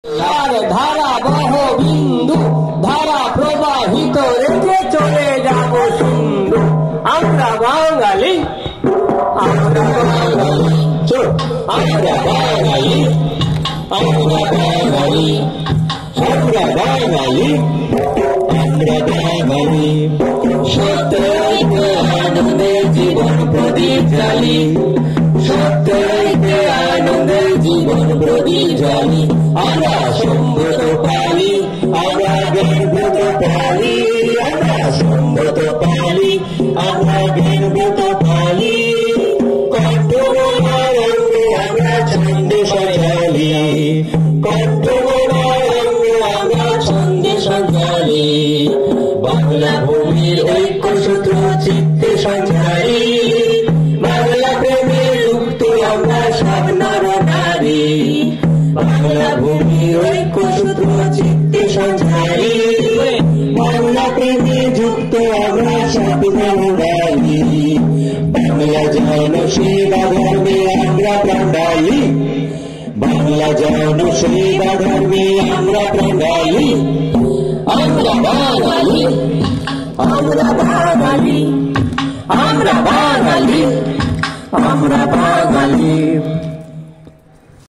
আর ধারা বহ বিন্দু ধারা প্রবাহিত রেখে চলে যাব সিন্ধু। আমরা বাঙালি, আমরা বাঙালি, আমরা বাঙালি, আমরা বাঙালি, আমরা বাঙালি, আমরা বাঙালি। সত্যকে আনন্দে জীবন প্রদীপ জ্বালি, সত্যকে আনন্দে জীবন প্রদীপ জ্বালি। আমরা সম্মত পালি, আমরা গর্বিত পালি, আমরা সম্মত পালি, আমরা গর্বিত পালি। কণ্ঠমালার অঙ্গে আমরা ছন্দে সাজালি, কণ্ঠমালার অঙ্গে আমরা ছন্দে সাজালি। বাংলা ভূমির ঐক্য সূত্র চিত্তে সঞ্চারি, বাংলা প্রেমে যুক্ত আমরা সব নর নারী। বাংলা ভূমির ঐক্য সূত্র চিত্তে সঞ্চারি, বাংলা প্রেমে যুক্ত আমরা সব নর নারী। বাংলা জনসেবা ধর্মে আমরা প্রাণ ঢালি, বাংলা জনসেবা ধর্মে আমরা প্রাণ ঢালি। আমরা বাঙালি, আমরা বাঙালি, আমরা বাঙালি, আমরা বাঙালি।